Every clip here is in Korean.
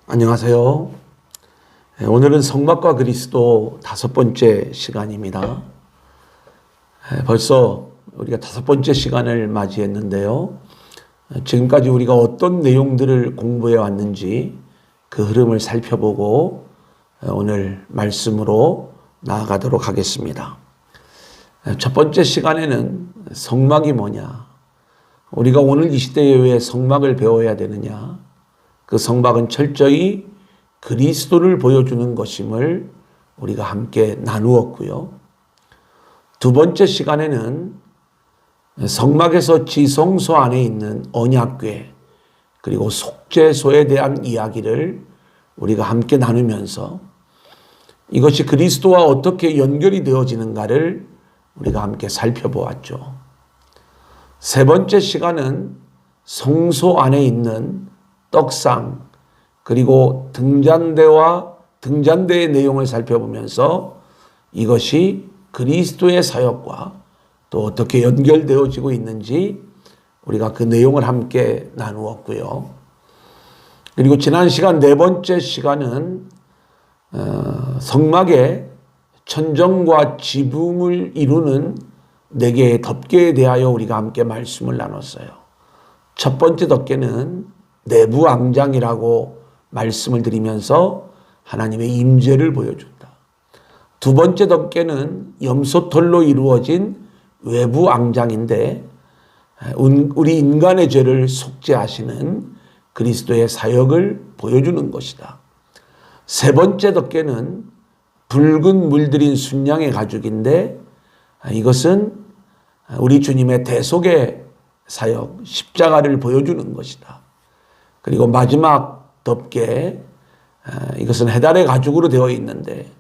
안녕하세요. 오늘은 성막과 그리스도 5번째 시간입니다. 벌써 우리가 5번째 시간을 맞이했는데요. 지금까지 우리가 어떤 내용들을 공부해 왔는지 그 흐름을 살펴보고 오늘 말씀으로 나아가도록 하겠습니다. 첫 번째 시간에는 성막이 뭐냐, 우리가 오늘 이 시대에 왜 성막을 배워야 되느냐, 그 성막은 철저히 그리스도를 보여주는 것임을 우리가 함께 나누었고요. 두 번째 시간에는 성막에서 지성소 안에 있는 언약궤 그리고 속죄소에 대한 이야기를 우리가 함께 나누면서 이것이 그리스도와 어떻게 연결이 되어지는가를 우리가 함께 살펴보았죠. 세 번째 시간은 성소 안에 있는 떡상 그리고 등잔대의 내용을 살펴보면서 이것이 그리스도의 사역과 또 어떻게 연결되어지고 있는지 우리가 그 내용을 함께 나누었고요. 그리고 지난 시간 네 번째 시간은 성막의 천정과 지붕을 이루는 4개의 덮개에 대하여 우리가 함께 말씀을 나눴어요. 첫 번째 덮개는 내부 앙장이라고 말씀을 드리면서 하나님의 임재를 보여준다. 두 번째 덮개는 염소털로 이루어진 외부 앙장인데 우리 인간의 죄를 속죄하시는 그리스도의 사역을 보여주는 것이다. 세 번째 덮개는 붉은 물들인 순양의 가죽인데 이것은 우리 주님의 대속의 사역, 십자가를 보여주는 것이다. 그리고 마지막 덮개, 이것은 해달의 가죽으로 되어 있는데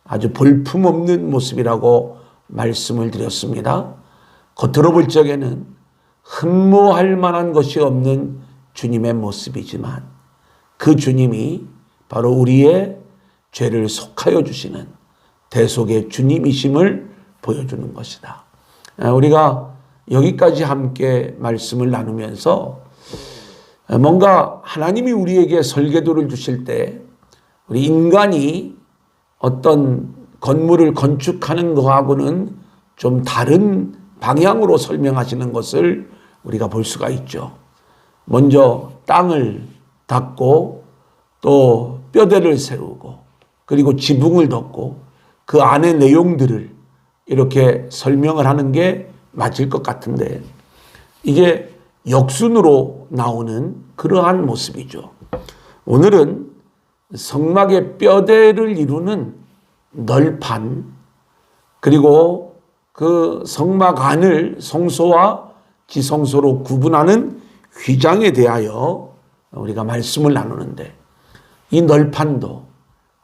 아주 볼품없는 모습이라고 말씀을 드렸습니다. 겉으로 볼 적에는 흠모할 만한 것이 없는 주님의 모습이지만 그 주님이 바로 우리의 죄를 속하여 주시는 대속의 주님이심을 보여주는 것이다. 우리가 여기까지 함께 말씀을 나누면서 뭔가 하나님이 우리에게 설계도를 주실 때 우리 인간이 어떤 건물을 건축하는 것하고는 좀 다른 방향으로 설명하시는 것을 우리가 볼 수가 있죠. 먼저 땅을 닦고 또 뼈대를 세우고 그리고 지붕을 덮고 그 안의 내용들을 이렇게 설명을 하는 게 맞을 것 같은데 이게 역순으로 나오는 그러한 모습이죠. 오늘은 성막의 뼈대를 이루는 널판 그리고 그 성막 안을 성소와 지성소로 구분하는 휘장에 대하여 우리가 말씀을 나누는데 이 널판도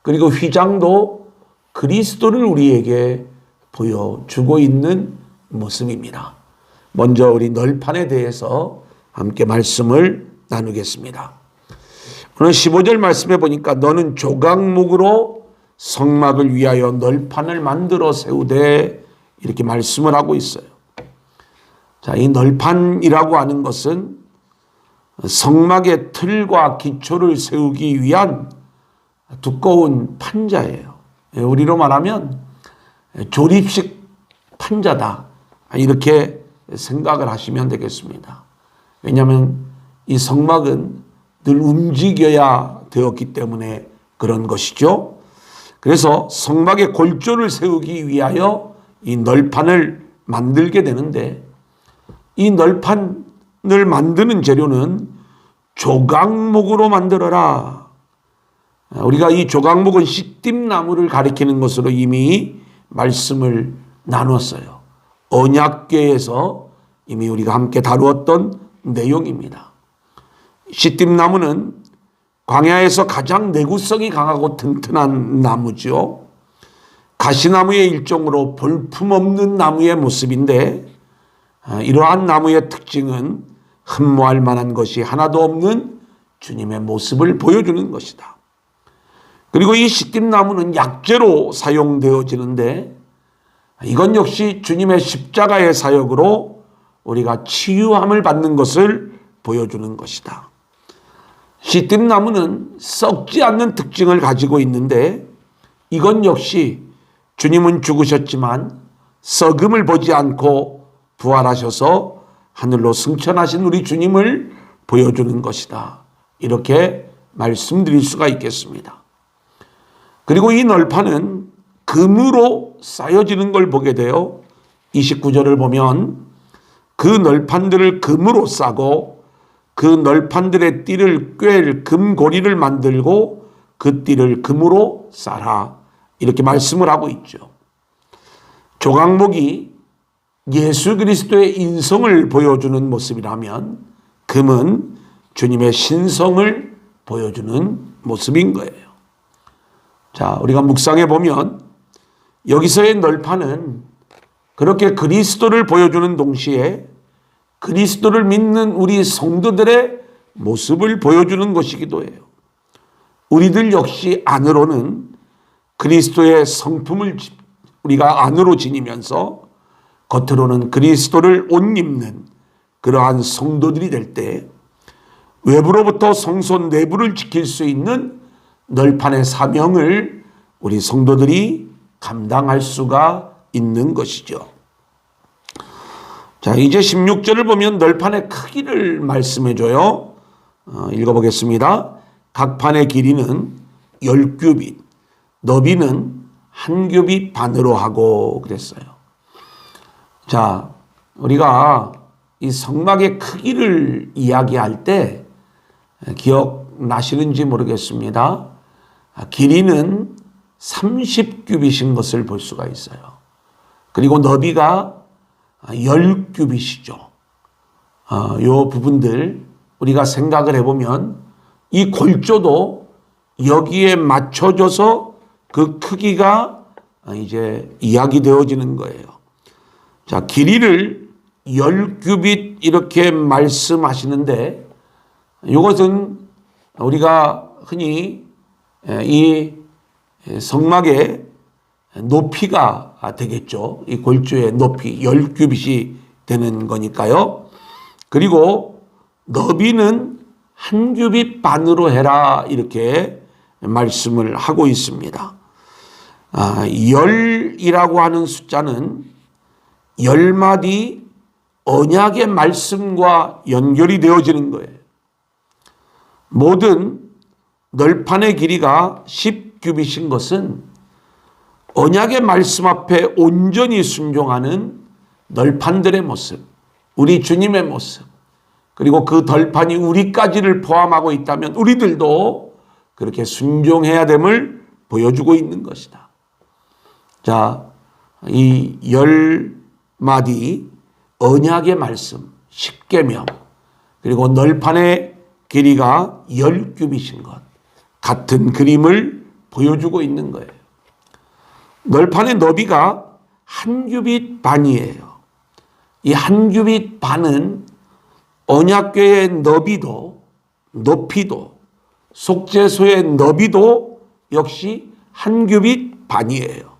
그리고 휘장도 그리스도를 우리에게 보여주고 있는 모습입니다. 먼저 우리 널판에 대해서 함께 말씀을 나누겠습니다. 오늘 15절 말씀해 보니까 너는 조각목으로 성막을 위하여 널판을 만들어 세우되 이렇게 말씀을 하고 있어요. 자, 이 널판이라고 하는 것은 성막의 틀과 기초를 세우기 위한 두꺼운 판자예요. 우리로 말하면 조립식 판자다. 이렇게 생각을 하시면 되겠습니다. 왜냐하면 이 성막은 늘 움직여야 되었기 때문에 그런 것이죠. 그래서 성막의 골조를 세우기 위하여 이 널판을 만들게 되는데 이 널판을 만드는 재료는 조각목으로 만들어라. 우리가 이 조각목은 시띠나무를 가리키는 것으로 이미 말씀을 나눴어요. 언약궤에서 이미 우리가 함께 다루었던 내용입니다. 시띠나무는 광야에서 가장 내구성이 강하고 튼튼한 나무죠. 가시나무의 일종으로 볼품없는 나무의 모습인데 이러한 나무의 특징은 흠모할 만한 것이 하나도 없는 주님의 모습을 보여주는 것이다. 그리고 이 시띠나무는 약재로 사용되어지는데 이건 역시 주님의 십자가의 사역으로 우리가 치유함을 받는 것을 보여주는 것이다. 시뜸나무는 썩지 않는 특징을 가지고 있는데 이건 역시 주님은 죽으셨지만 썩음을 보지 않고 부활하셔서 하늘로 승천하신 우리 주님을 보여주는 것이다. 이렇게 말씀드릴 수가 있겠습니다. 그리고 이 널판은 금으로 쌓여지는 걸 보게 돼요. 29절을 보면 그 널판들을 금으로 싸고 그 널판들의 띠를 꿰 금고리를 만들고 그 띠를 금으로 싸라. 이렇게 말씀을 하고 있죠. 조각목이 예수 그리스도의 인성을 보여주는 모습이라면 금은 주님의 신성을 보여주는 모습인 거예요. 자, 우리가 묵상해 보면 여기서의 널판은 그렇게 그리스도를 보여주는 동시에 그리스도를 믿는 우리 성도들의 모습을 보여주는 것이기도 해요. 우리들 역시 안으로는 그리스도의 성품을 우리가 안으로 지니면서 겉으로는 그리스도를 옷 입는 그러한 성도들이 될 때 외부로부터 성소 내부를 지킬 수 있는 널판의 사명을 우리 성도들이 감당할 수가 있는 것이죠. 자, 이제 16절을 보면 널판의 크기를 말씀해 줘요. 읽어보겠습니다. 각 판의 길이는 10규빗, 너비는 1규빗 반으로 하고 그랬어요. 자, 우리가 이 성막의 크기를 이야기할 때 기억나시는지 모르겠습니다. 길이는 30규빗인 것을 볼 수가 있어요. 그리고 너비가 10규빗이죠. 요 부분들 우리가 생각을 해보면 이 골조도 여기에 맞춰져서 그 크기가 이제 이야기되어지는 거예요. 자, 길이를 10규빗 이렇게 말씀하시는데 이것은 우리가 흔히 이 성막의 높이가 되겠죠. 이 골조의 높이 10규빗이 되는 거니까요. 그리고 너비는 1규빗 반으로 해라 이렇게 말씀을 하고 있습니다. 열이라고 하는 숫자는 10마디 언약의 말씀과 연결이 되어지는 거예요. 모든 널판의 길이가 10규빗인 것은 언약의 말씀 앞에 온전히 순종하는 널판들의 모습, 우리 주님의 모습, 그리고 그 널판이 우리까지를 포함하고 있다면 우리들도 그렇게 순종해야 됨을 보여주고 있는 것이다. 자, 이 10마디 언약의 말씀, 10계명, 그리고 널판의 길이가 10규빗인 것, 같은 그림을 보여주고 있는 거예요. 널판의 너비가 1규빗 반이에요. 이 1규빗 반은 언약궤의 너비도 높이도 속죄소의 너비도 역시 1규빗 반이에요.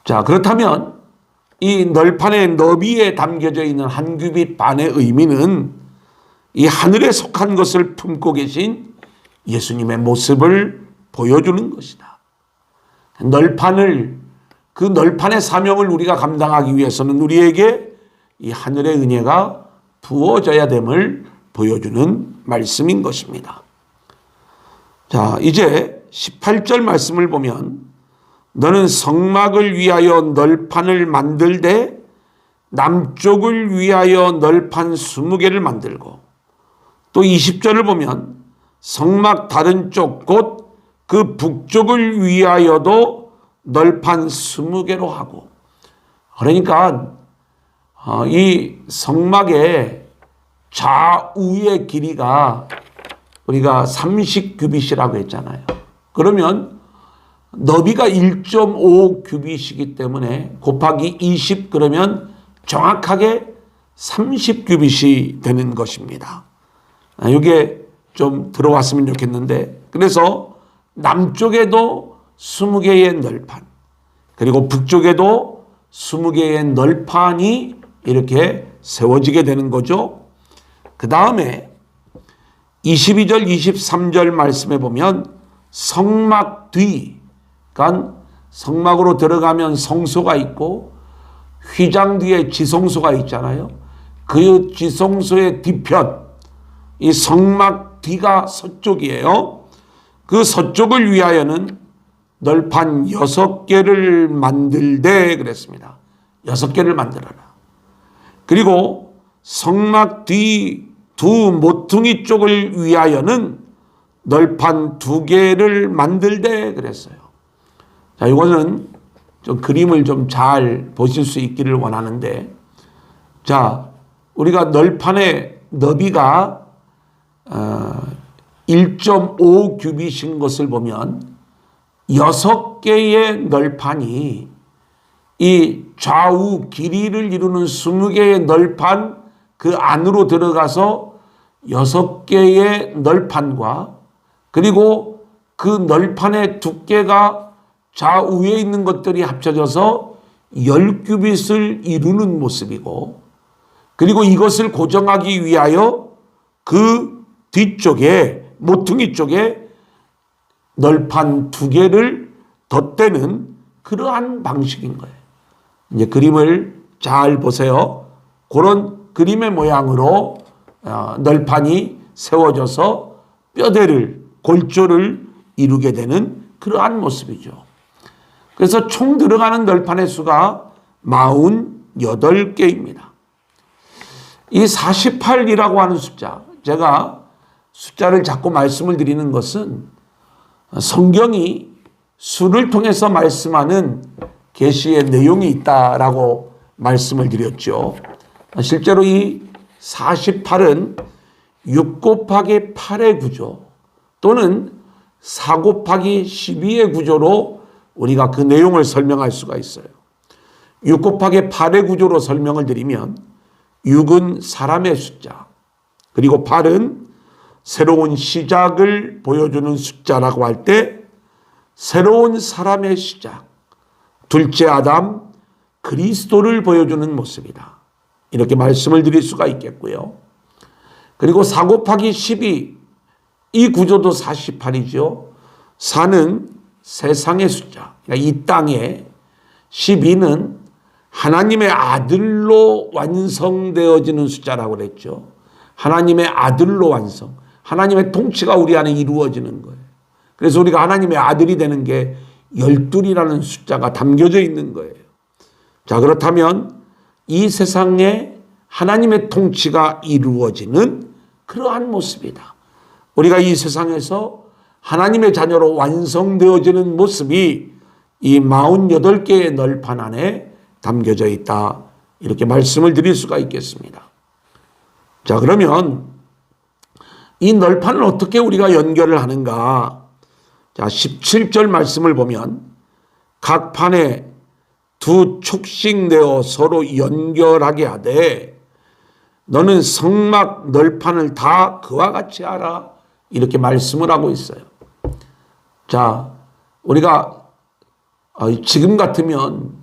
자, 그렇다면 이 널판의 너비에 담겨져 있는 1규빗 반의 의미는 이 하늘에 속한 것을 품고 계신 예수님의 모습을 보여주는 것이다. 그 널판의 사명을 우리가 감당하기 위해서는 우리에게 이 하늘의 은혜가 부어져야 됨을 보여주는 말씀인 것입니다. 자, 이제 18절 말씀을 보면 너는 성막을 위하여 널판을 만들되 남쪽을 위하여 널판 20개를 만들고 또 20절을 보면 성막 다른 쪽 곧 그 북쪽을 위하여도 널판 20개로 하고 그러니까 이 성막의 좌우의 길이가 우리가 30규빗이라고 했잖아요. 그러면 너비가 1.5규빗이기 때문에 곱하기 20 그러면 정확하게 30규빗이 되는 것입니다. 이게 좀 들어왔으면 좋겠는데 그래서 남쪽에도 20개의 널판 그리고 북쪽에도 20개의 널판이 이렇게 세워지게 되는 거죠. 그 다음에 22절 23절 말씀에 보면 성막 뒤, 그러니까 성막으로 들어가면 성소가 있고 휘장 뒤에 지성소가 있잖아요. 그 지성소의 뒤편, 이 성막 뒤가 서쪽이에요. 그 서쪽을 위하여는 널판 6개를 만들되 그랬습니다. 6개를 만들어라. 그리고 성막 뒤 두 모퉁이 쪽을 위하여는 널판 2개를 만들되 그랬어요. 자, 이거는 좀 그림을 좀 잘 보실 수 있기를 원하는데, 자, 우리가 널판의 너비가 1.5 규빗인 것을 보면 6개의 널판이 이 좌우 길이를 이루는 20개의 널판 그 안으로 들어가서 6개의 널판과 그리고 그 널판의 두께가 좌우에 있는 것들이 합쳐져서 10규빗을 이루는 모습이고, 그리고 이것을 고정하기 위하여 그 뒤쪽에 모퉁이 쪽에 널판 2개를 덧대는 그러한 방식인 거예요. 이제 그림을 잘 보세요. 그런 그림의 모양으로 널판이 세워져서 뼈대를, 골조를 이루게 되는 그러한 모습이죠. 그래서 총 들어가는 널판의 수가 48개입니다. 이 48이라고 하는 숫자, 제가 숫자를 자꾸 말씀을 드리는 것은 성경이 수를 통해서 말씀하는 계시의 내용이 있다라고 말씀을 드렸죠. 실제로 이 48은 6 곱하기 8의 구조 또는 4 곱하기 12의 구조로 우리가 그 내용을 설명할 수가 있어요. 6 곱하기 8의 구조로 설명을 드리면 6은 사람의 숫자, 그리고 8은 새로운 시작을 보여주는 숫자라고 할 때 새로운 사람의 시작, 둘째 아담 그리스도를 보여주는 모습이다. 이렇게 말씀을 드릴 수가 있겠고요. 그리고 4 곱하기 12, 이 구조도 48이죠. 4는 세상의 숫자, 그러니까 이 땅에, 12는 하나님의 아들로 완성되어지는 숫자라고 그랬죠. 하나님의 아들로 완성, 하나님의 통치가 우리 안에 이루어지는 거예요. 그래서 우리가 하나님의 아들이 되는 게 12이라는 숫자가 담겨져 있는 거예요. 자, 그렇다면 이 세상에 하나님의 통치가 이루어지는 그러한 모습이다. 우리가 이 세상에서 하나님의 자녀로 완성되어지는 모습이 이 48개의 널판 안에 담겨져 있다. 이렇게 말씀을 드릴 수가 있겠습니다. 자, 그러면 이 널판을 어떻게 우리가 연결을 하는가? 자, 17절 말씀을 보면 각 판에 2 촉씩 내어 서로 연결하게 하되 너는 성막 널판을 다 그와 같이 하라. 이렇게 말씀을 하고 있어요. 자, 우리가 지금 같으면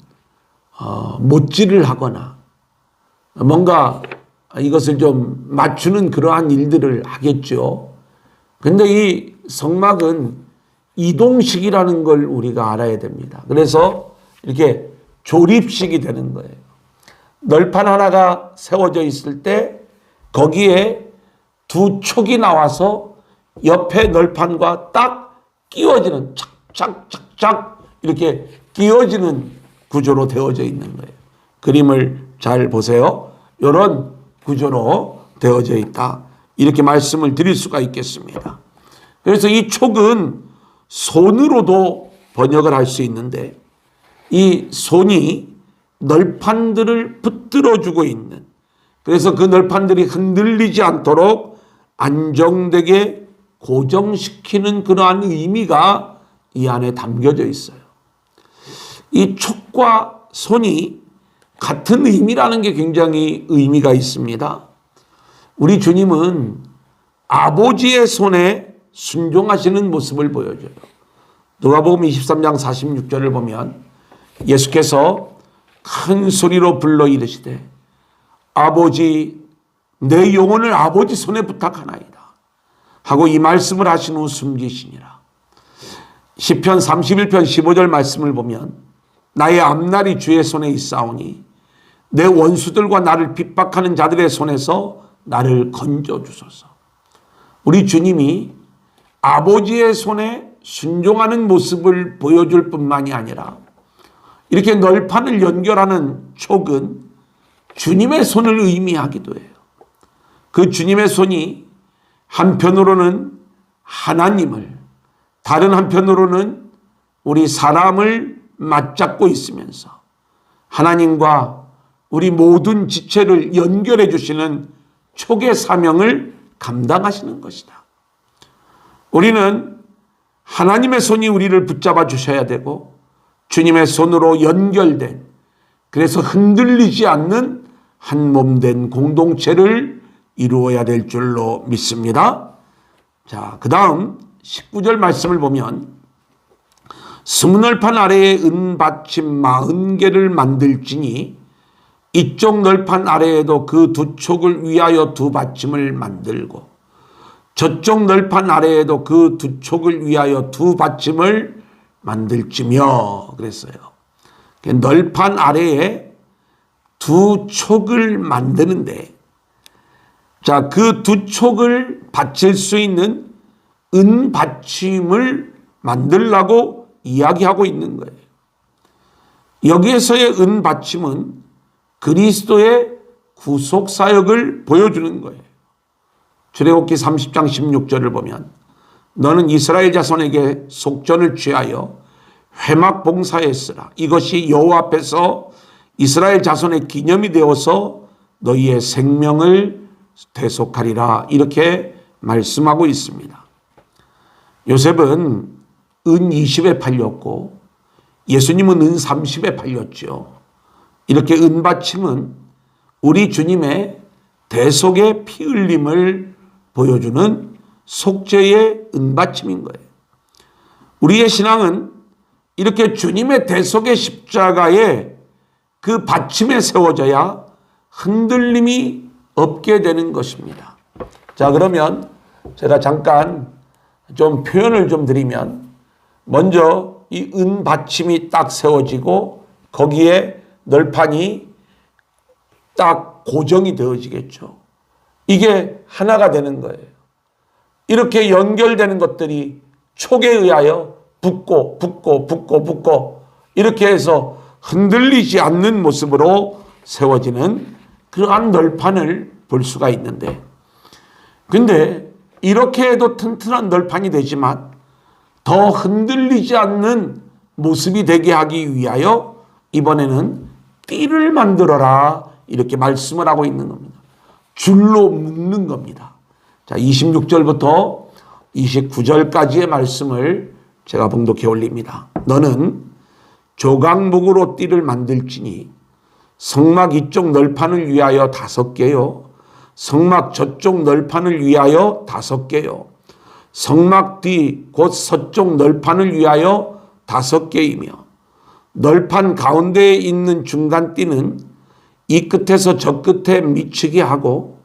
못질을 하거나 뭔가 이것을 좀 맞추는 그러한 일들을 하겠죠. 그런데 이 성막은 이동식이라는 걸 우리가 알아야 됩니다. 그래서 이렇게 조립식이 되는 거예요. 널판 하나가 세워져 있을 때 거기에 2 촉이 나와서 옆에 널판과 딱 끼워지는, 착착착착 이렇게 끼워지는 구조로 되어져 있는 거예요. 그림을 잘 보세요. 이런 구조로 되어져 있다. 이렇게 말씀을 드릴 수가 있겠습니다. 그래서 이 촉은 손으로도 번역을 할 수 있는데 이 손이 널판들을 붙들어주고 있는, 그래서 그 널판들이 흔들리지 않도록 안정되게 고정시키는 그러한 의미가 이 안에 담겨져 있어요. 이 촉과 손이 같은 의미라는 게 굉장히 의미가 있습니다. 우리 주님은 아버지의 손에 순종하시는 모습을 보여줘요. 누가복음 23장 46절을 보면 예수께서 큰 소리로 불러 이르시되 아버지, 내 영혼을 아버지 손에 부탁하나이다. 하고 이 말씀을 하신 후 숨기시니라. 시편 31편 15절 말씀을 보면 나의 앞날이 주의 손에 있사오니 내 원수들과 나를 핍박하는 자들의 손에서 나를 건져주소서. 우리 주님이 아버지의 손에 순종하는 모습을 보여줄 뿐만이 아니라 이렇게 널판을 연결하는 촉은 주님의 손을 의미하기도 해요. 그 주님의 손이 한편으로는 하나님을, 다른 한편으로는 우리 사람을 맞잡고 있으면서 하나님과 우리 모든 지체를 연결해 주시는 촉의 사명을 감당하시는 것이다. 우리는 하나님의 손이 우리를 붙잡아 주셔야 되고 주님의 손으로 연결된, 그래서 흔들리지 않는 한 몸 된 공동체를 이루어야 될 줄로 믿습니다. 자, 그 다음 19절 말씀을 보면 스무널판 아래에 은받침 40개를 만들지니 이쪽 널판 아래에도 그 두 촉을 위하여 두 받침을 만들고 저쪽 널판 아래에도 그 두 촉을 위하여 두 받침을 만들지며 그랬어요. 널판 아래에 두 촉을 만드는데, 자, 그 두 촉을 받칠 수 있는 은 받침을 만들라고 이야기하고 있는 거예요. 여기에서의 은 받침은 그리스도의 구속 사역을 보여주는 거예요. 출애굽기 30장 16절을 보면 너는 이스라엘 자손에게 속전을 취하여 회막 봉사했으라. 이것이 여호와 앞에서 이스라엘 자손의 기념이 되어서 너희의 생명을 대속하리라. 이렇게 말씀하고 있습니다. 요셉은 은 20에 팔렸고 예수님은 은 30에 팔렸죠. 이렇게 은받침은 우리 주님의 대속의 피 흘림을 보여주는 속죄의 은받침인 거예요. 우리의 신앙은 이렇게 주님의 대속의 십자가에 그 받침에 세워져야 흔들림이 없게 되는 것입니다. 자, 그러면 제가 잠깐 좀 표현을 좀 드리면, 먼저 이 은받침이 딱 세워지고 거기에 널판이 딱 고정이 되어지겠죠. 이게 하나가 되는 거예요. 이렇게 연결되는 것들이 촉에 의하여 붙고 이렇게 해서 흔들리지 않는 모습으로 세워지는 그러한 널판을 볼 수가 있는데, 근데 이렇게 해도 튼튼한 널판이 되지만 더 흔들리지 않는 모습이 되게 하기 위하여 이번에는 띠를 만들어라 이렇게 말씀을 하고 있는 겁니다. 줄로 묶는 겁니다. 자, 26절부터 29절까지의 말씀을 제가 봉독해 올립니다. 너는 조각목으로 띠를 만들지니 성막 이쪽 널판을 위하여 5개요 성막 저쪽 널판을 위하여 5개요 성막 뒤 곧 서쪽 널판을 위하여 5개이며 널판 가운데에 있는 중간 띠는 이 끝에서 저 끝에 미치게 하고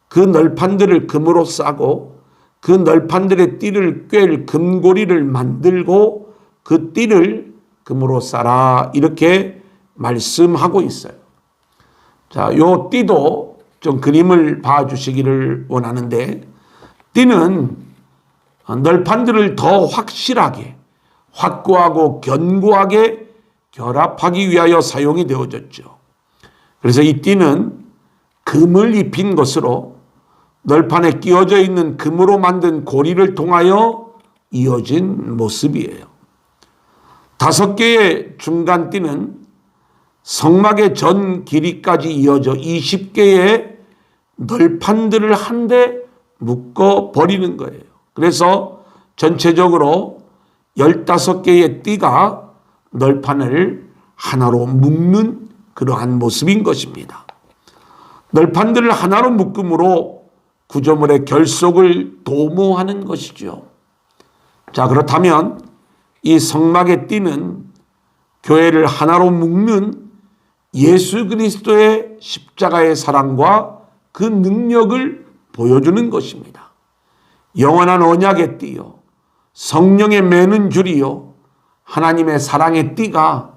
그 널판들을 금으로 싸고 그 널판들의 띠를 꿰을 금고리를 만들고 그 띠를 금으로 싸라. 이렇게 말씀하고 있어요. 자, 요 띠도 좀 그림을 봐주시기를 원하는데, 띠는 널판들을 더 확실하게, 확고하고 견고하게 결합하기 위하여 사용이 되어졌죠. 그래서 이 띠는 금을 입힌 것으로 널판에 끼워져 있는 금으로 만든 고리를 통하여 이어진 모습이에요. 5개의 중간 띠는 성막의 전 길이까지 이어져 20개의 널판들을 한데 묶어 버리는 거예요. 그래서 전체적으로 15개의 띠가 널판을 하나로 묶는 그러한 모습인 것입니다. 널판들을 하나로 묶음으로 구조물의 결속을 도모하는 것이죠. 자, 그렇다면 이 성막의 띠는 교회를 하나로 묶는 예수 그리스도의 십자가의 사랑과 그 능력을 보여주는 것입니다. 영원한 언약의 띠요 성령의 매는 줄이요 하나님의 사랑의 띠가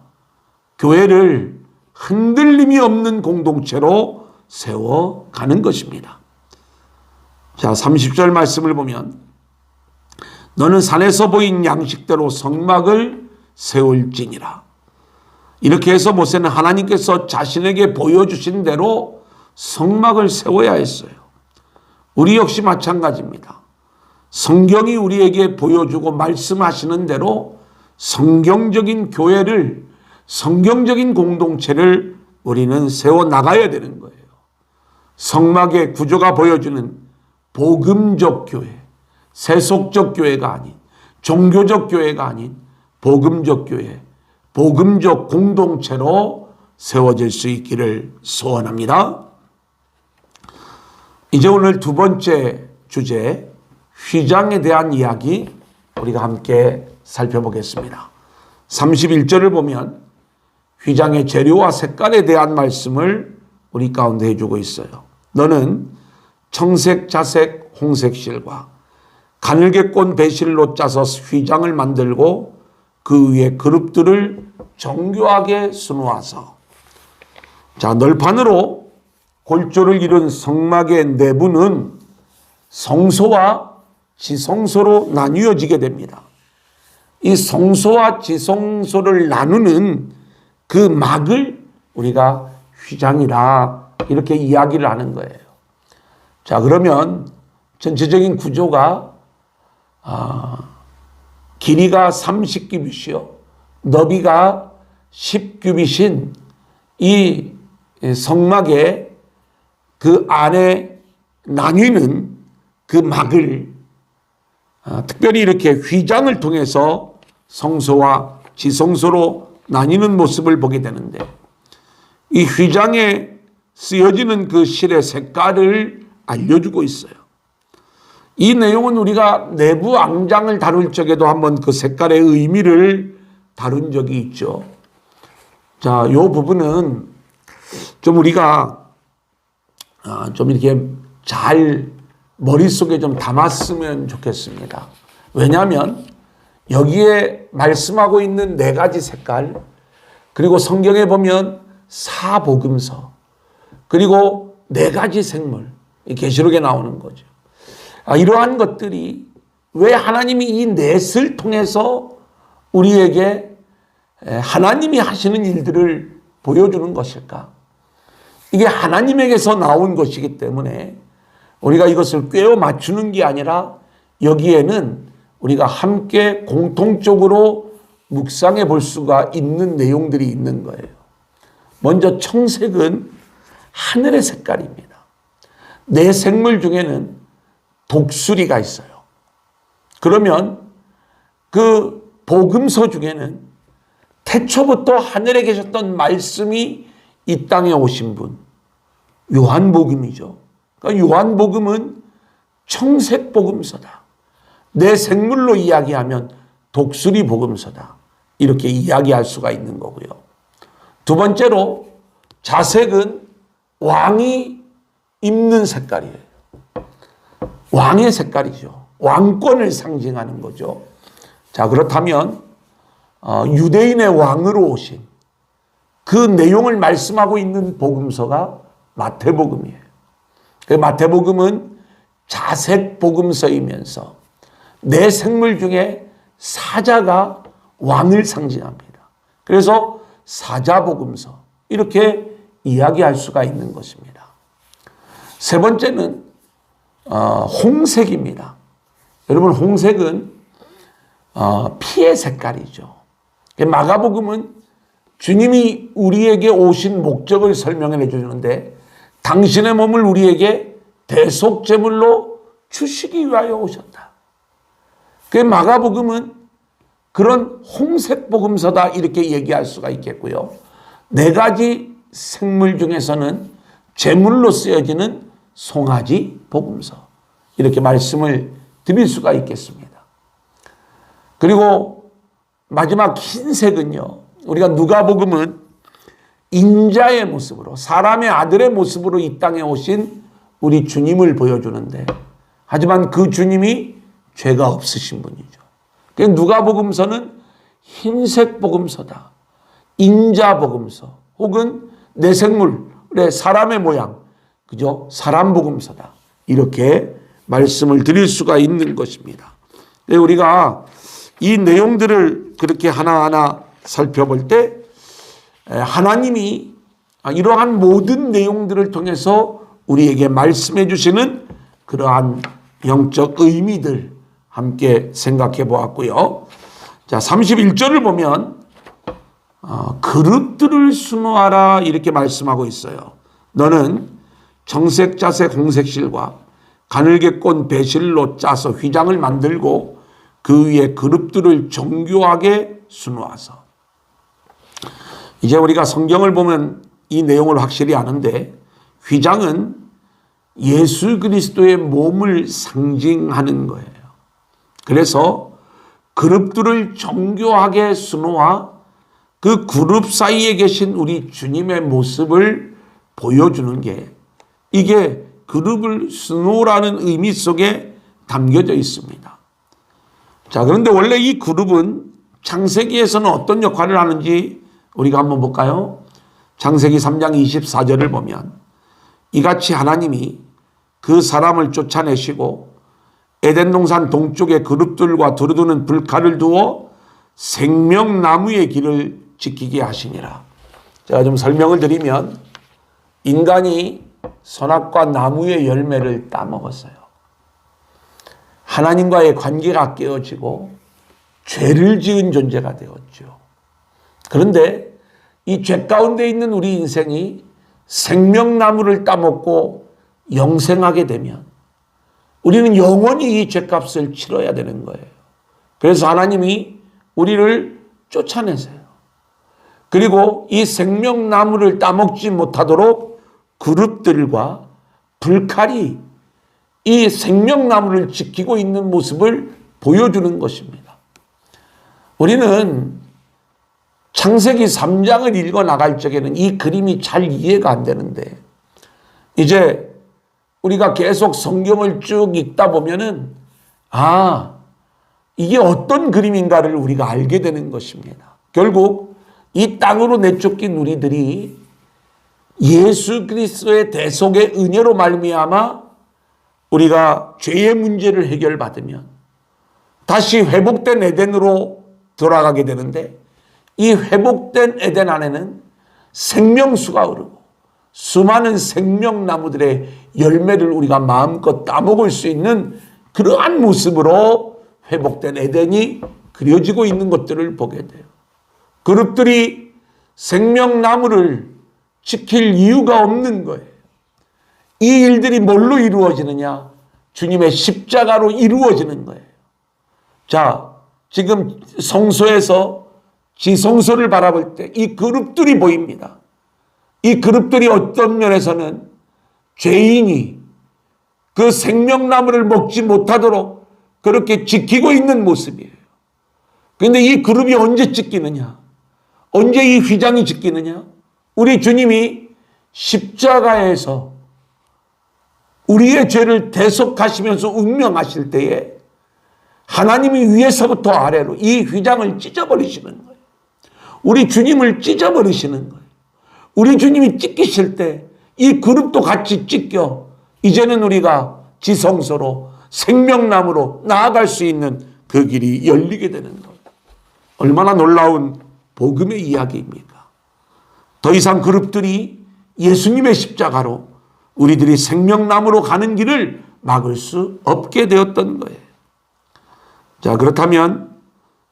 교회를 흔들림이 없는 공동체로 세워가는 것입니다. 자, 30절 말씀을 보면 너는 산에서 보인 양식대로 성막을 세울지니라. 이렇게 해서 모세는 하나님께서 자신에게 보여주신 대로 성막을 세워야 했어요. 우리 역시 마찬가지입니다. 성경이 우리에게 보여주고 말씀하시는 대로 성경적인 교회를, 성경적인 공동체를 우리는 세워나가야 되는 거예요. 성막의 구조가 보여주는 복음적 교회, 세속적 교회가 아닌, 종교적 교회가 아닌 복음적 교회, 복음적 공동체로 세워질 수 있기를 소원합니다. 이제 오늘 두 번째 주제, 휘장에 대한 이야기 우리가 함께 살펴보겠습니다. 31절을 보면 휘장의 재료와 색깔에 대한 말씀을 우리 가운데 해주고 있어요. 너는 청색, 자색, 홍색 실과 가늘게 꼰 배실로 짜서 휘장을 만들고 그 위에 그룹들을 정교하게 수놓아서, 자, 널판으로 골조를 이룬 성막의 내부는 성소와 지성소로 나뉘어지게 됩니다. 이 성소와 지성소를 나누는 그 막을 우리가 휘장이라 이렇게 이야기를 하는 거예요. 자, 그러면 전체적인 구조가 길이가 30규빗이요 너비가 10규빗인 이 성막의 그 안에 나뉘는 그 막을 특별히 이렇게 휘장을 통해서 성소와 지성소로 나뉘는 모습을 보게 되는데, 이 휘장에 쓰여지는 그 실의 색깔을 알려주고 있어요. 이 내용은 우리가 내부 앙장을 다룰 적에도 한번 그 색깔의 의미를 다룬 적이 있죠. 자, 이 부분은 좀 우리가 좀 이렇게 잘 머릿속에 좀 담았으면 좋겠습니다. 왜냐하면 여기에 말씀하고 있는 네 가지 색깔, 그리고 성경에 보면 사복음서, 그리고 네 가지 생물, 계시록에 나오는 거죠. 이러한 것들이 왜 하나님이 이 넷을 통해서 우리에게 하나님이 하시는 일들을 보여주는 것일까? 이게 하나님에게서 나온 것이기 때문에 우리가 이것을 꿰어 맞추는 게 아니라 여기에는 우리가 함께 공통적으로 묵상해 볼 수가 있는 내용들이 있는 거예요. 먼저 청색은 하늘의 색깔입니다. 네 생물 중에는 독수리가 있어요. 그러면 그 복음서 중에는 태초부터 하늘에 계셨던 말씀이 이 땅에 오신 분, 요한복음이죠. 그러니까 요한복음은 청색 복음서다. 내 생물로 이야기하면 독수리 복음서다. 이렇게 이야기할 수가 있는 거고요. 두 번째로 자색은 왕이 입는 색깔이에요. 왕의 색깔이죠. 왕권을 상징하는 거죠. 자, 그렇다면 유대인의 왕으로 오신 그 내용을 말씀하고 있는 복음서가 마태복음이에요. 그 마태복음은 자색 복음서이면서 네 생물 중에 사자가 왕을 상징합니다. 그래서 사자복음서 이렇게 이야기할 수가 있는 것입니다. 세 번째는 홍색입니다. 여러분, 홍색은 피의 색깔이죠. 마가복음은 주님이 우리에게 오신 목적을 설명해 주는데 당신의 몸을 우리에게 대속제물로 주시기 위하여 오셨다. 그 마가복음은 그런 홍색 복음서다 이렇게 얘기할 수가 있겠고요. 네 가지 생물 중에서는 제물로 쓰여지는 송아지 복음서 이렇게 말씀을 드릴 수가 있겠습니다. 그리고 마지막 흰색은요, 우리가 누가복음은 인자의 모습으로, 사람의 아들의 모습으로 이 땅에 오신 우리 주님을 보여주는데 하지만 그 주님이 죄가 없으신 분이죠. 그래서 누가복음서는 흰색 복음서다, 인자 복음서, 혹은 내생물의 사람의 모양, 그죠? 사람 복음서다, 이렇게 말씀을 드릴 수가 있는 것입니다. 우리가 이 내용들을 그렇게 하나하나 살펴볼 때 하나님이 이러한 모든 내용들을 통해서 우리에게 말씀해 주시는 그러한 영적 의미들 함께 생각해 보았고요. 자, 31절을 보면 그릇들을 수놓아라 이렇게 말씀하고 있어요. 너는 정색, 자색, 홍색실과 가늘게 꼰 배실로 짜서 휘장을 만들고 그 위에 그릇들을 정교하게 수놓아서. 이제 우리가 성경을 보면 이 내용을 확실히 아는데, 휘장은 예수 그리스도의 몸을 상징하는 거예요. 그래서 그릇들을 정교하게 수놓아 그 그릇 사이에 계신 우리 주님의 모습을 보여주는 게, 이게 그릇을 수놓으라는 의미 속에 담겨져 있습니다. 자, 그런데 원래 이 그릇은 창세기에서는 어떤 역할을 하는지 우리가 한번 볼까요? 창세기 3장 24절을 보면 이같이 하나님이 그 사람을 쫓아내시고 에덴 동산 동쪽에 그룹들과 두루두는 불칼을 두어 생명나무의 길을 지키게 하시니라. 제가 좀 설명을 드리면, 인간이 선악과 나무의 열매를 따먹었어요. 하나님과의 관계가 깨어지고 죄를 지은 존재가 되었죠. 그런데 이 죄 가운데 있는 우리 인생이 생명나무를 따먹고 영생하게 되면 우리는 영원히 이 죄값을 치러야 되는 거예요. 그래서 하나님이 우리를 쫓아내세요. 그리고 이 생명나무를 따먹지 못하도록 그릇들과 불칼이 이 생명나무를 지키고 있는 모습을 보여주는 것입니다. 우리는 창세기 3장을 읽어 나갈 적에는 이 그림이 잘 이해가 안 되는데, 이제 우리가 계속 성경을 쭉 읽다 보면은 이게 어떤 그림인가를 우리가 알게 되는 것입니다. 결국 이 땅으로 내쫓긴 우리들이 예수 그리스도의 대속의 은혜로 말미암아 우리가 죄의 문제를 해결받으면 다시 회복된 에덴으로 돌아가게 되는데, 이 회복된 에덴 안에는 생명수가 흐르고 수많은 생명나무들의 열매를 우리가 마음껏 따먹을 수 있는 그러한 모습으로 회복된 에덴이 그려지고 있는 것들을 보게 돼요. 그릇들이 생명나무를 지킬 이유가 없는 거예요. 이 일들이 뭘로 이루어지느냐? 주님의 십자가로 이루어지는 거예요. 자, 지금 성소에서 지성소를 바라볼 때 이 그룹들이 보입니다. 이 그룹들이 어떤 면에서는 죄인이 그 생명나무를 먹지 못하도록 그렇게 지키고 있는 모습이에요. 그런데 이 그룹이 언제 찢기느냐? 언제 이 휘장이 찢기느냐? 우리 주님이 십자가에서 우리의 죄를 대속하시면서 운명하실 때에 하나님이 위에서부터 아래로 이 휘장을 찢어버리시는 거예요. 우리 주님을 찢어버리시는 거예요. 우리 주님이 찢기실 때 이 그릇도 같이 찢겨 이제는 우리가 지성소로 생명나무로 나아갈 수 있는 그 길이 열리게 되는 거예요. 얼마나 놀라운 복음의 이야기입니까? 더 이상 그릇들이 예수님의 십자가로 우리들이 생명나무로 가는 길을 막을 수 없게 되었던 거예요. 자, 그렇다면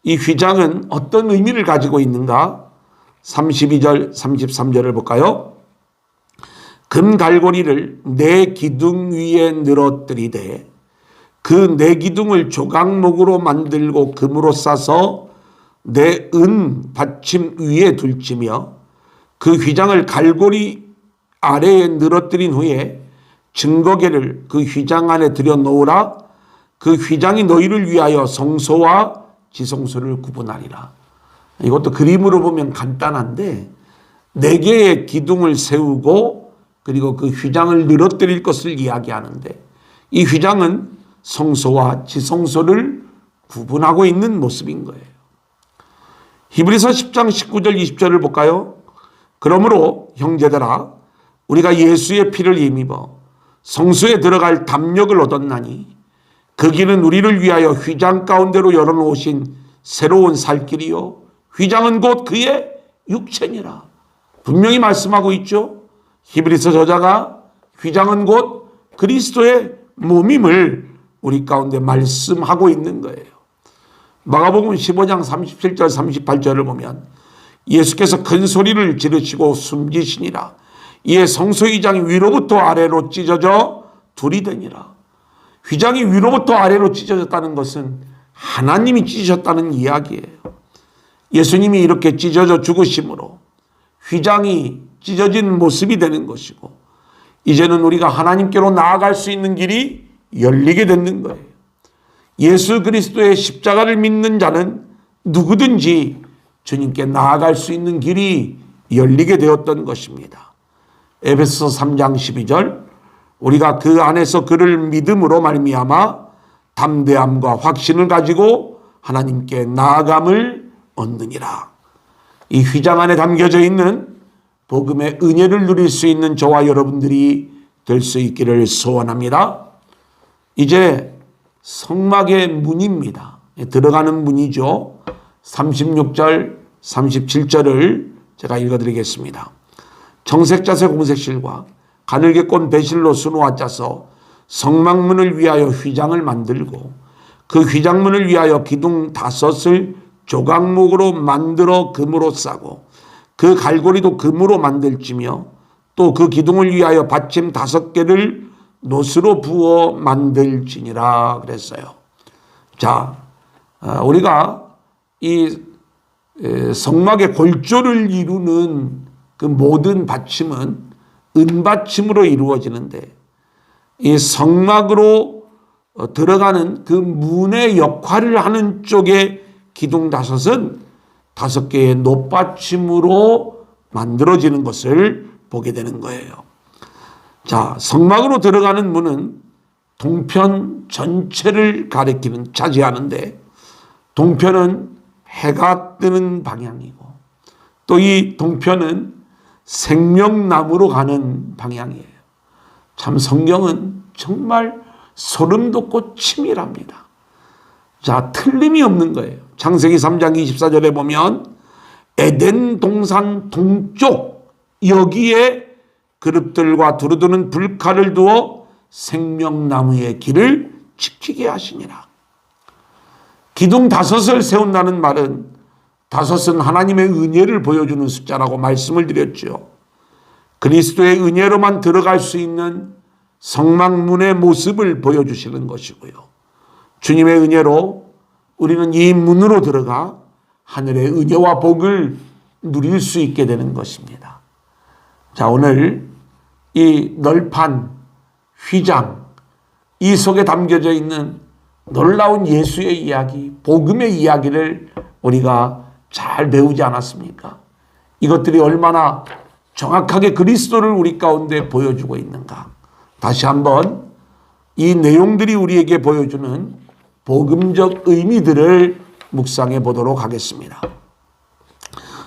이 휘장은 어떤 의미를 가지고 있는가? 32절, 33절을 볼까요? 금 갈고리를 네 기둥 위에 늘어뜨리되 그 네 기둥을 조각목으로 만들고 금으로 싸서 네 은 받침 위에 둘지며 그 휘장을 갈고리 아래에 늘어뜨린 후에 증거계를 그 휘장 안에 들여 놓으라. 그 휘장이 너희를 위하여 성소와 지성소를 구분하리라. 이것도 그림으로 보면 간단한데, 네 개의 기둥을 세우고 그리고 그 휘장을 늘어뜨릴 것을 이야기하는데, 이 휘장은 성소와 지성소를 구분하고 있는 모습인 거예요. 히브리서 10장 19절 20절을 볼까요? 그러므로 형제들아 우리가 예수의 피를 힘입어 성소에 들어갈 담력을 얻었나니 그 길은 우리를 위하여 휘장 가운데로 열어놓으신 새로운 살 길이요 휘장은 곧 그의 육체니라. 분명히 말씀하고 있죠. 히브리서 저자가 휘장은 곧 그리스도의 몸임을 우리 가운데 말씀하고 있는 거예요. 마가복음 15장 37절 38절을 보면 예수께서 큰 소리를 지르시고 숨기시니라. 이에 성소 휘장이 위로부터 아래로 찢어져 둘이 되니라. 휘장이 위로부터 아래로 찢어졌다는 것은 하나님이 찢으셨다는 이야기예요. 예수님이 이렇게 찢어져 죽으심으로 휘장이 찢어진 모습이 되는 것이고 이제는 우리가 하나님께로 나아갈 수 있는 길이 열리게 되는 거예요. 예수 그리스도의 십자가를 믿는 자는 누구든지 주님께 나아갈 수 있는 길이 열리게 되었던 것입니다. 에베소서 3장 12절 우리가 그 안에서 그를 믿음으로 말미암아 담대함과 확신을 가지고 하나님께 나아감을 얻느니라. 이 휘장 안에 담겨져 있는 복음의 은혜를 누릴 수 있는 저와 여러분들이 될 수 있기를 소원합니다. 이제 성막의 문입니다. 들어가는 문이죠. 36절 37절을 제가 읽어드리겠습니다. 청색자색 홍색실과 가늘게 꼰 배실로 수놓아 짜서 성막문을 위하여 휘장을 만들고 그 휘장문을 위하여 기둥 5을 조각목으로 만들어 금으로 싸고 그 갈고리도 금으로 만들지며 또 그 기둥을 위하여 받침 5개를 노스로 부어 만들지니라 그랬어요. 자, 우리가 이 성막의 골조를 이루는 그 모든 받침은 은받침으로 이루어지는데 이 성막으로 들어가는 그 문의 역할을 하는 쪽의 기둥 5은 5개의 놋받침으로 만들어지는 것을 보게 되는 거예요. 자, 성막으로 들어가는 문은 동편 전체를 가리키는 차지하는데 동편은 해가 뜨는 방향이고 또 이 동편은 생명나무로 가는 방향이에요. 참 성경은 정말 소름 돋고 치밀합니다. 자, 틀림이 없는 거예요. 창세기 3장 24절에 보면 에덴 동산 동쪽 여기에 그릇들과 두루두는 불칼을 두어 생명나무의 길을 지키게 하시니라. 기둥 5을 세운다는 말은 5은 하나님의 은혜를 보여주는 숫자라고 말씀을 드렸죠. 그리스도의 은혜로만 들어갈 수 있는 성막문의 모습을 보여주시는 것이고요. 주님의 은혜로 우리는 이 문으로 들어가 하늘의 은혜와 복을 누릴 수 있게 되는 것입니다. 자, 오늘 이 널판, 휘장, 이 속에 담겨져 있는 놀라운 예수의 이야기, 복음의 이야기를 우리가 잘 배우지 않았습니까? 이것들이 얼마나 정확하게 그리스도를 우리 가운데 보여주고 있는가. 다시 한번 이 내용들이 우리에게 보여주는 복음적 의미들을 묵상해 보도록 하겠습니다.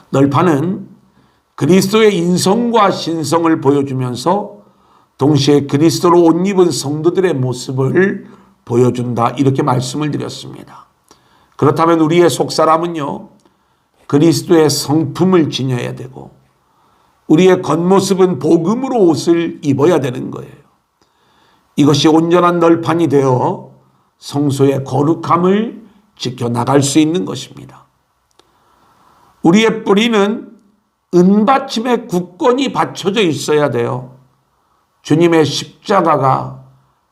널판은 그리스도의 인성과 신성을 보여주면서 동시에 그리스도로 옷 입은 성도들의 모습을 보여준다. 이렇게 말씀을 드렸습니다. 그렇다면 우리의 속사람은요, 그리스도의 성품을 지녀야 되고 우리의 겉모습은 복음으로 옷을 입어야 되는 거예요. 이것이 온전한 널판이 되어 성소의 거룩함을 지켜나갈 수 있는 것입니다. 우리의 뿌리는 은받침에 굳건히 받쳐져 있어야 돼요. 주님의 십자가가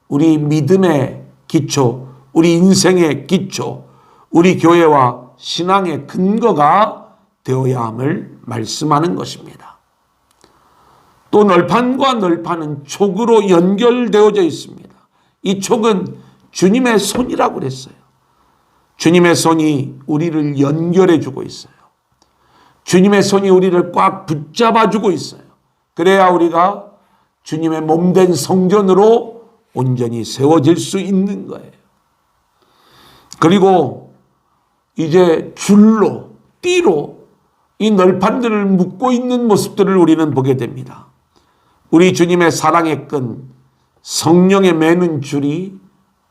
우리 믿음의 기초, 우리 인생의 기초, 우리 교회와 신앙의 근거가 되어야 함을 말씀하는 것입니다. 또 널판과 널판은 촉으로 연결되어져 있습니다. 이 촉은 주님의 손이라고 그랬어요. 주님의 손이 우리를 연결해 주고 있어요. 주님의 손이 우리를 꽉 붙잡아 주고 있어요. 그래야 우리가 주님의 몸된 성전으로 온전히 세워질 수 있는 거예요. 그리고 이제 줄로, 띠로 이 널판들을 묶고 있는 모습들을 우리는 보게 됩니다. 우리 주님의 사랑의 끈, 성령의 매는 줄이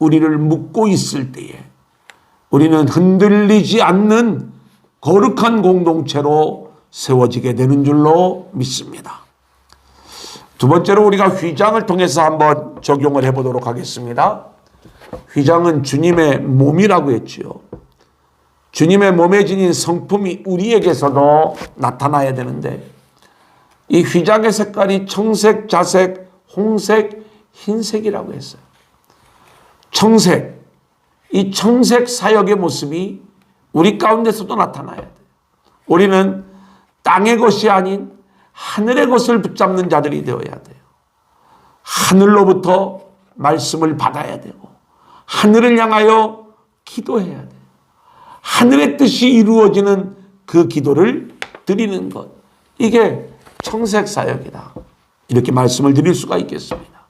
우리를 묶고 있을 때에 우리는 흔들리지 않는 거룩한 공동체로 세워지게 되는 줄로 믿습니다. 두 번째로 우리가 휘장을 통해서 한번 적용을 해보도록 하겠습니다. 휘장은 주님의 몸이라고 했지요. 주님의 몸에 지닌 성품이 우리에게서도 나타나야 되는데 이 휘장의 색깔이 청색, 자색, 홍색, 흰색이라고 했어요. 청색, 이 청색 사역의 모습이 우리 가운데서도 나타나야 돼요. 우리는 땅의 것이 아닌 하늘의 것을 붙잡는 자들이 되어야 돼요. 하늘로부터 말씀을 받아야 되고 하늘을 향하여 기도해야 돼요. 하늘의 뜻이 이루어지는 그 기도를 드리는 것, 이게 청색 사역이다, 이렇게 말씀을 드릴 수가 있겠습니다.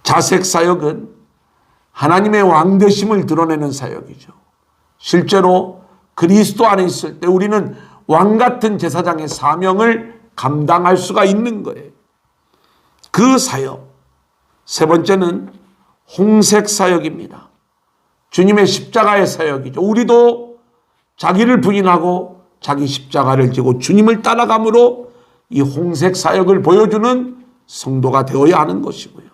자색 사역은 하나님의 왕되심을 드러내는 사역이죠. 실제로 그리스도 안에 있을 때 우리는 왕같은 제사장의 사명을 감당할 수가 있는 거예요. 그 사역. 세 번째는 홍색 사역입니다. 주님의 십자가의 사역이죠. 우리도 자기를 부인하고 자기 십자가를 지고 주님을 따라감으로 이 홍색 사역을 보여주는 성도가 되어야 하는 것이고요.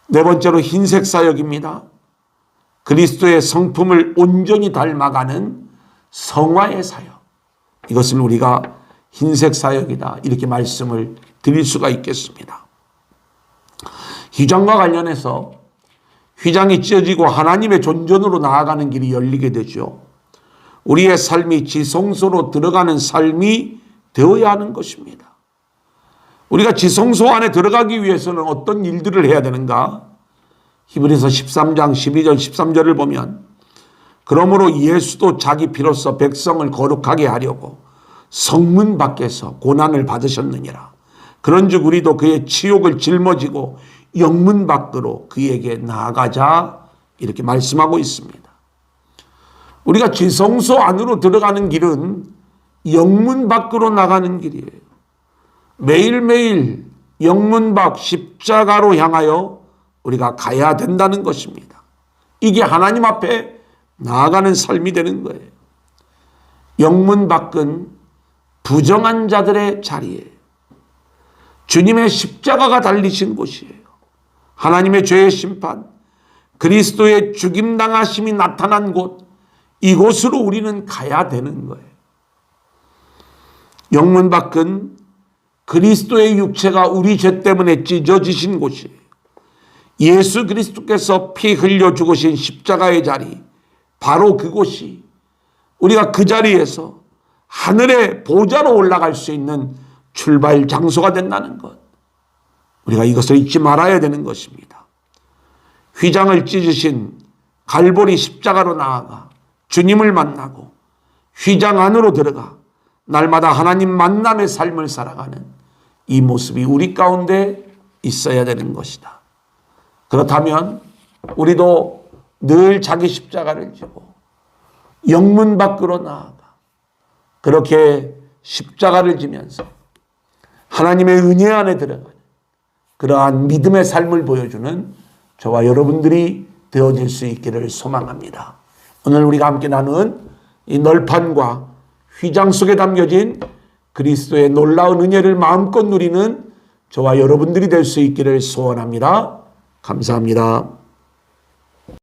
네 번째로 흰색 사역입니다. 그리스도의 성품을 온전히 닮아가는 성화의 사역. 이것을 우리가 흰색 사역이다, 이렇게 말씀을 드릴 수가 있겠습니다. 휘장과 관련해서 휘장이 찢어지고 하나님의 존전으로 나아가는 길이 열리게 되죠. 우리의 삶이 지성소로 들어가는 삶이 되어야 하는 것입니다. 우리가 지성소 안에 들어가기 위해서는 어떤 일들을 해야 되는가? 히브리서 13장 12절 13절을 보면 그러므로 예수도 자기 피로써 백성을 거룩하게 하려고 성문 밖에서 고난을 받으셨느니라. 그런즉 우리도 그의 치욕을 짊어지고 영문 밖으로 그에게 나아가자, 이렇게 말씀하고 있습니다. 우리가 지성소 안으로 들어가는 길은 영문 밖으로 나가는 길이에요. 매일매일 영문 밖 십자가로 향하여 우리가 가야 된다는 것입니다. 이게 하나님 앞에 나아가는 삶이 되는 거예요. 영문 밖은 부정한 자들의 자리예요. 주님의 십자가가 달리신 곳이에요. 하나님의 죄의 심판, 그리스도의 죽임당하심이 나타난 곳, 이곳으로 우리는 가야 되는 거예요. 영문 밖은 그리스도의 육체가 우리 죄 때문에 찢어지신 곳이에요. 예수 그리스도께서 피 흘려 죽으신 십자가의 자리, 바로 그곳이 우리가 그 자리에서 하늘의 보좌로 올라갈 수 있는 출발 장소가 된다는 것, 우리가 이것을 잊지 말아야 되는 것입니다. 휘장을 찢으신 갈보리 십자가로 나아가 주님을 만나고 휘장 안으로 들어가 날마다 하나님 만남의 삶을 살아가는 이 모습이 우리 가운데 있어야 되는 것이다. 그렇다면 우리도 늘 자기 십자가를 지고 영문 밖으로 나아가 그렇게 십자가를 지면서 하나님의 은혜 안에 들어가는 그러한 믿음의 삶을 보여주는 저와 여러분들이 되어질 수 있기를 소망합니다. 오늘 우리가 함께 나눈 이 널판과 휘장 속에 담겨진 그리스도의 놀라운 은혜를 마음껏 누리는 저와 여러분들이 될 수 있기를 소원합니다. 감사합니다.